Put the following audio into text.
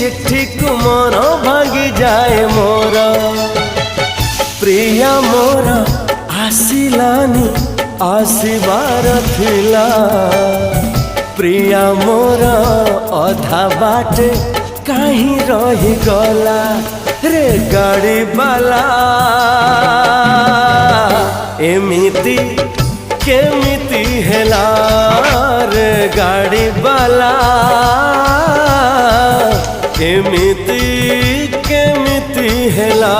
चिट्ठी को मन भांगी जाए मोर प्रिया मोर आसिलानी आसिबार थिला प्रिया मोर अधा बाटे कहीं रही गला रे गाड़ी बाला एमिति केमिति हेला रे गाड़ी बाला एमिति केमिति हेला।